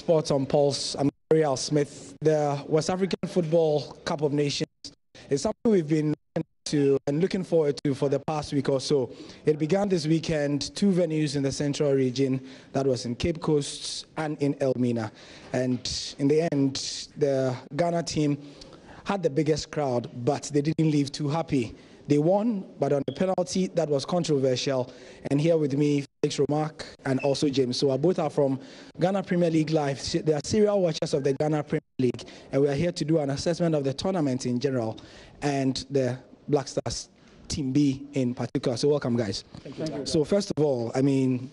Sports on Pulse. I'm Ariel Smith. The West African Football Cup of Nations is something we've been looking forward to for the past week or so. It began this weekend, 2 venues in the central region, that was in Cape Coast and in Elmina. And in the end, the Ghana team had the biggest crowd, but they didn't leave too happy. They won, but on a penalty that was controversial. And here with me, Felix Romark and also James. So both are from Ghana Premier League Live. They are serial watchers of the Ghana Premier League, and we are here to do an assessment of the tournament in general and the Black Stars Team B in particular. So welcome, guys. Thank you. So first of all, I mean,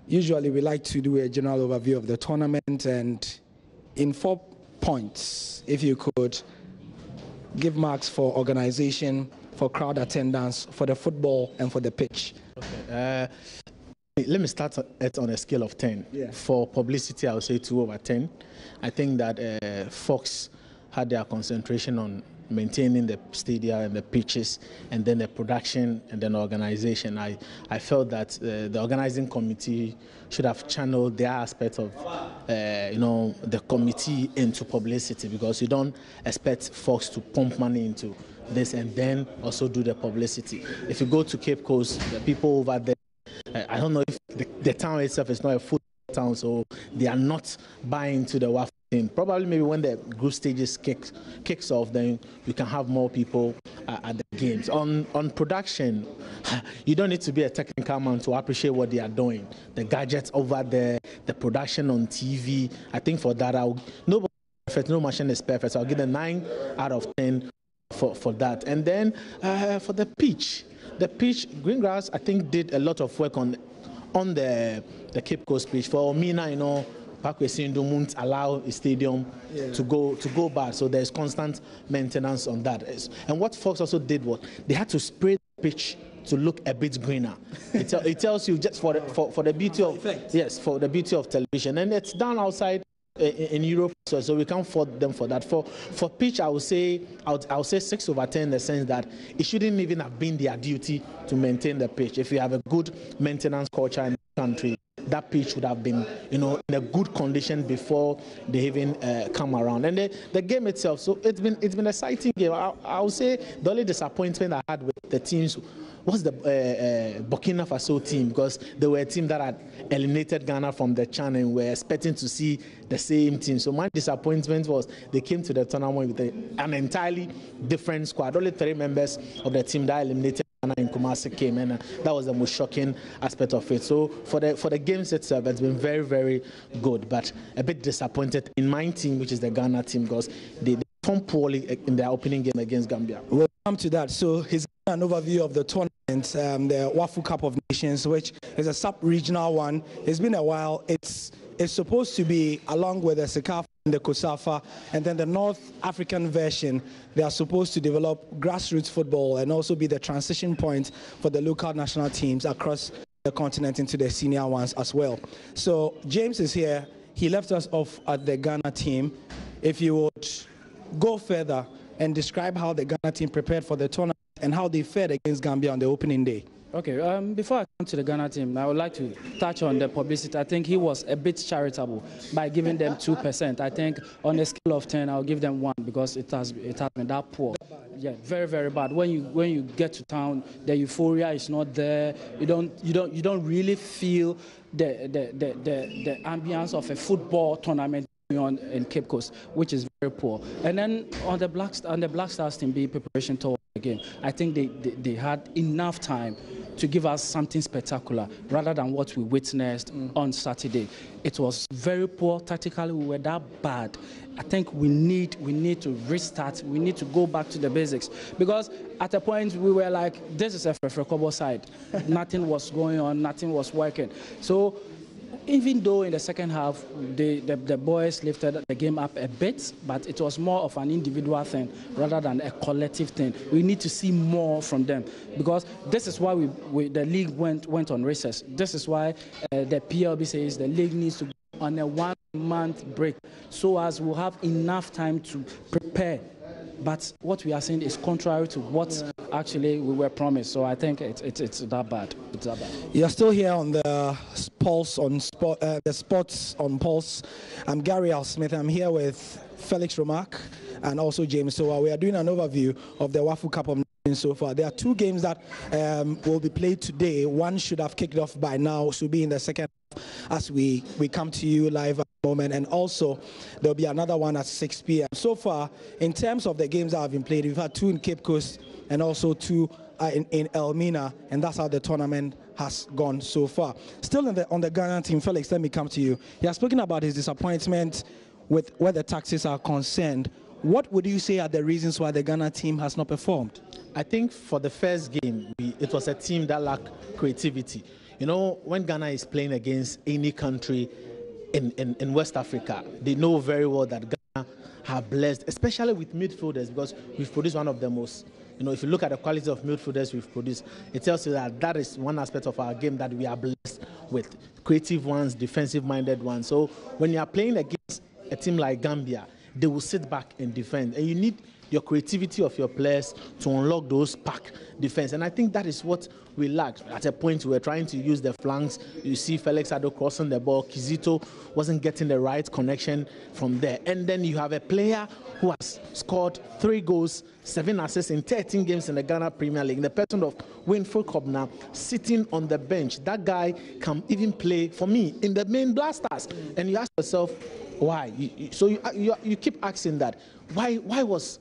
usually we like to do a general overview of the tournament, and in 4 points, if you could give marks for organization, for crowd attendance, for the football, and for the pitch. Okay. Let me start it on a scale of 10. Yeah. For publicity, I would say 2 over 10. I think that Fox had their concentration on maintaining the stadium and the pitches, and then the production and then organization. I felt that the organizing committee should have channeled their aspect of the committee into publicity, because you don't expect Fox to pump money into this and then also do the publicity. If you go to Cape Coast, the people over there, I don't know if the town itself is not a football town, so they are not buying to the WAFU team. Probably maybe when the group stages kicks off, then you can have more people at the games. On production, you don't need to be a technical man to appreciate what they are doing. The gadgets over there, the production on TV. I think for that, no machine is perfect. So I'll give a 9 out of 10 for that. And then for the pitch, Greengrass, I think, did a lot of work on the Cape Coast pitch. For Mina, Parkway Sindu won't allow a stadium to go bad, so there's constant maintenance on that. And what Fox also did was they had to spray the pitch to look a bit greener. It tells you just for the beauty of for the beauty of television, and it's done outside in Europe, so we can't fault them for that. For pitch, I would say 6 over 10 in the sense that it shouldn't even have been their duty to maintain the pitch. If you have a good maintenance culture in the country, that pitch would have been, in a good condition before they even come around. And the game itself, so it's been an exciting game. I would say the only disappointment I had with the teams was the Burkina Faso team, because they were a team that had eliminated Ghana from the CHAN, and were expecting to see the same team. So my disappointment was they came to the tournament with an entirely different squad. Only 3 members of the team that eliminated Ghana in Kumasi came, and that was the most shocking aspect of it. So for the games itself, it's been very, very good, but a bit disappointed in my team, which is the Ghana team, because they performed poorly in their opening game against Gambia. We'll come to that. So here's an overview of the tournament, the WAFU Cup of Nations, which is a sub-regional one. It's been a while. It's supposed to be, along with the CECAFA and the COSAFA, and then the North African version, they are supposed to develop grassroots football and also be the transition point for the local national teams across the continent into the senior ones as well. So James is here. He left us off at the Ghana team. If you would go further and describe how the Ghana team prepared for the tournament and how they fared against Gambia on the opening day. Okay, before I come to the Ghana team, I would like to touch on the publicity. I think he was a bit charitable by giving them 2%. I think on a scale of 10, I'll give them 1, because it has been that poor. Yeah, very, very bad. When you get to town, the euphoria is not there. You don't really feel the ambience of a football tournament on in Cape Coast, which is very poor. And then on the Black Stars team B preparation tour again, I think they had enough time to give us something spectacular rather than what we witnessed on Saturday. It was very poor tactically. We were that bad. I think we need to restart. We need to go back to the basics, because at a point we were like, this is a Kobo side. Nothing was going on. Nothing was working. So even though in the second half the boys lifted the game up a bit, but it was more of an individual thing rather than a collective thing. We need to see more from them, because this is why the league went on recess. This is why the PLB says the league needs to go on a 1-month break, so as we'll have enough time to prepare. But what we are saying is contrary to what actually we were promised. So I think it's that bad. It's that bad. You're still here on the Pulse on Sport, the Sports on Pulse. I'm Gary Al Smith. I'm here with Felix Romack and also James. So we are doing an overview of the WAFU Cup of Nations so far. There are two games that will be played today. One should have kicked off by now, should be in the second half as we come to you live at the moment. And also there'll be another one at 6 p.m. So far, in terms of the games that have been played, we've had two in Cape Coast and also two in Elmina, and that's how the tournament has gone so far. Still on the Ghana team, Felix, let me come to you. He has spoken about his disappointment with where the tactics are concerned. What would you say are the reasons why the Ghana team has not performed? I think for the first game, it was a team that lacked creativity. You know, when Ghana is playing against any country in West Africa, they know very well that Ghana have blessed, especially with midfielders, because we've produced one of the most, if you look at the quality of midfielders we've produced, it tells you that that is one aspect of our game that we are blessed with. Creative ones, defensive-minded ones. So when you are playing against a team like Gambia, they will sit back and defend. And you need your creativity of your players to unlock those pack defense. And I think that is what we lacked. At a point, we were trying to use the flanks. You see Felix Ado crossing the ball. Kizito wasn't getting the right connection from there. And then you have a player who has scored 3 goals, 7 assists in 13 games in the Ghana Premier League. The person of Winfred Kobna sitting on the bench. That guy can even play, for me, in the main blasters. And you ask yourself, why? So you keep asking that. Why was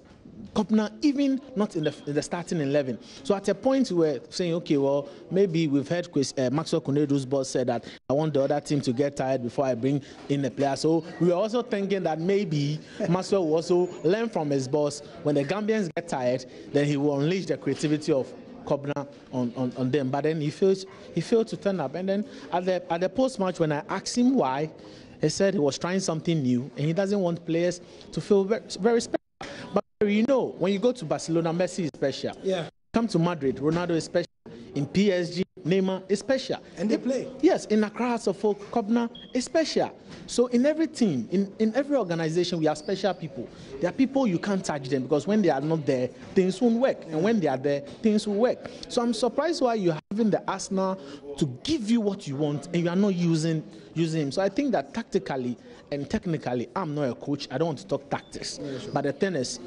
Kobna even not in the starting 11? So at a point we were saying, okay, well, maybe we've heard Maxwell Kunedu's boss said that I want the other team to get tired before I bring in a player. So we were also thinking that maybe Maxwell will also learn from his boss. When the Gambians get tired, then he will unleash the creativity of Kobna on them. But then he failed to turn up. And then at the post-match, when I asked him why, he said he was trying something new and he doesn't want players to feel very, very special. But when you go to Barcelona, Messi is special. Yeah. Come to Madrid, Ronaldo is special. In PSG, Neymar is special. And they play. Yes, in Accra, Suffolk, Kobna is special. So in every team, in every organization, we have special people. There are people you can't touch them because when they are not there, things won't work. And when they are there, things will work. So I'm surprised why you're having the Arsenal to give you what you want and you are not using him. So I think that tactically and technically, I'm not a coach. I don't want to talk tactics. Yeah, sure. But the thing is,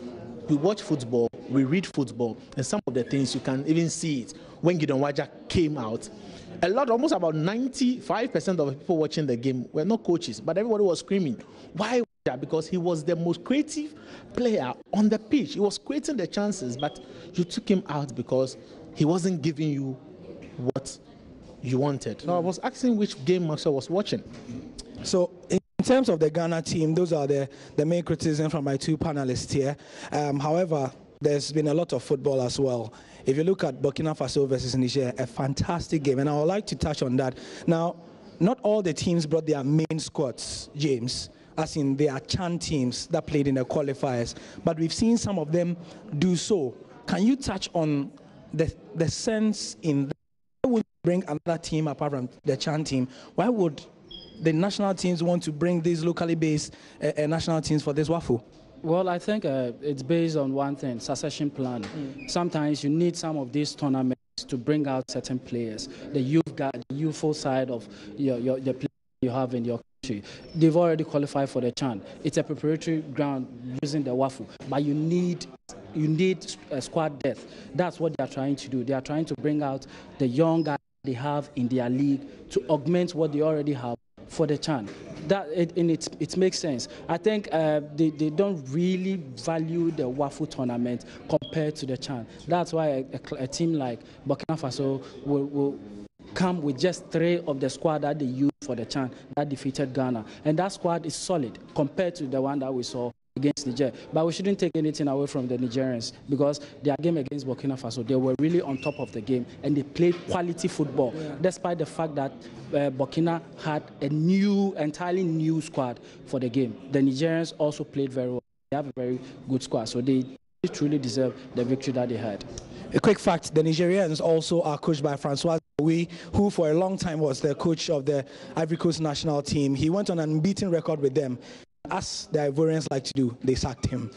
we watch football, we read football, and some of the things you can even see it. When Gideon Waja came out, almost about 95% of the people watching the game were not coaches, but everybody was screaming. Why? Because he was the most creative player on the pitch. He was creating the chances, but you took him out because he wasn't giving you what you wanted. Now, I was asking which game Maxwell was watching. So, in terms of the Ghana team, those are the main criticism from my two panelists here. However, there's been a lot of football as well. If you look at Burkina Faso versus Niger, a fantastic game, and I would like to touch on that. Now, not all the teams brought their main squads, James, as in they are CHAN teams that played in the qualifiers, but we've seen some of them do so. Can you touch on the sense in why would bring another team apart from the CHAN team? Why would the national teams want to bring these locally based national teams for this WAFU? Well, I think it's based on one thing, succession plan. Sometimes you need some of these tournaments to bring out certain players. The youthful side of the players you have in your country. They've already qualified for the CHAN. It's a preparatory ground using the WAFU, but you need a squad depth. That's what they are trying to do. They are trying to bring out the young guys they have in their league to augment what they already have for the CHAN. That it makes sense. I think they don't really value the WAFU tournament compared to the CHAN. That's why a team like Burkina Faso will come with just 3 of the squad that they used for the CHAN that defeated Ghana. And that squad is solid compared to the one that we saw against Niger. But we shouldn't take anything away from the Nigerians because their game against Burkina Faso, they were really on top of the game and they played quality football, despite the fact that Burkina had entirely new squad for the game. The Nigerians also played very well. They have a very good squad, so they truly deserve the victory that they had. A quick fact, the Nigerians also are coached by Francois Zawi, who for a long time was the coach of the Ivory Coast national team. He went on an unbeaten record with them. as the Ivorians like to do, they sacked him.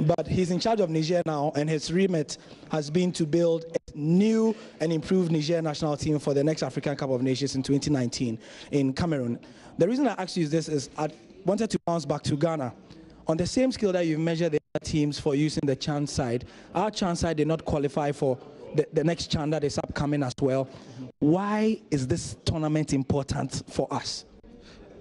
But he's in charge of Niger now, and his remit has been to build a new and improved Niger national team for the next African Cup of Nations in 2019 in Cameroon. The reason I asked you this is I wanted to bounce back to Ghana. On the same scale that you've measured the other teams for using the CHAN side, our CHAN side did not qualify for the next CHAN that is upcoming as well. Why is this tournament important for us?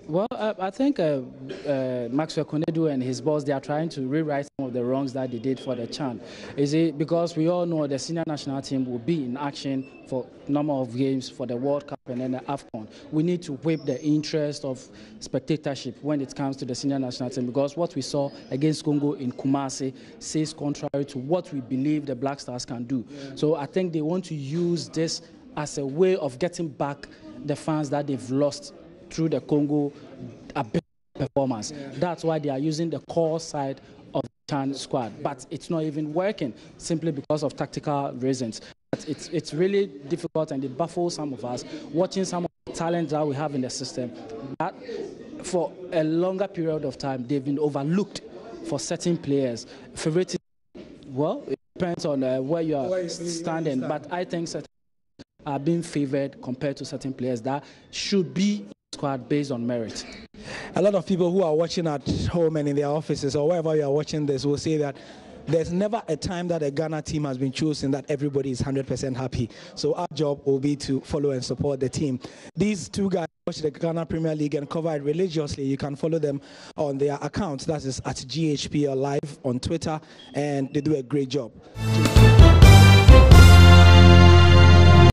Well, I think Maxwell Konedu and his boss, they are trying to rewrite some of the wrongs that they did for the CHAN. Is it because we all know the senior national team will be in action for a number of games for the World Cup and then the AFCON. We need to whip the interest of spectatorship when it comes to the senior national team, because what we saw against Congo in Kumasi says contrary to what we believe the Black Stars can do. Yeah. So I think they want to use this as a way of getting back the fans that they've lost through the Congo performance. Yeah. That's why they are using the core side of the CHAN squad. But it's not even working simply because of tactical reasons. But it's really difficult, and it baffles some of us watching some of the talent that we have in the system. That for a longer period of time, they've been overlooked for certain players. Favoritism, well, it depends on where you are standing. But I think certain are being favored compared to certain players that should be squad based on merit. A lot of people who are watching at home and in their offices or wherever you are watching this will say that there's never a time that a Ghana team has been chosen that everybody is 100% happy. So our job will be to follow and support the team. These two guys watch the Ghana Premier League and cover it religiously. You can follow them on their accounts. That is at GHPL Live on Twitter, and they do a great job.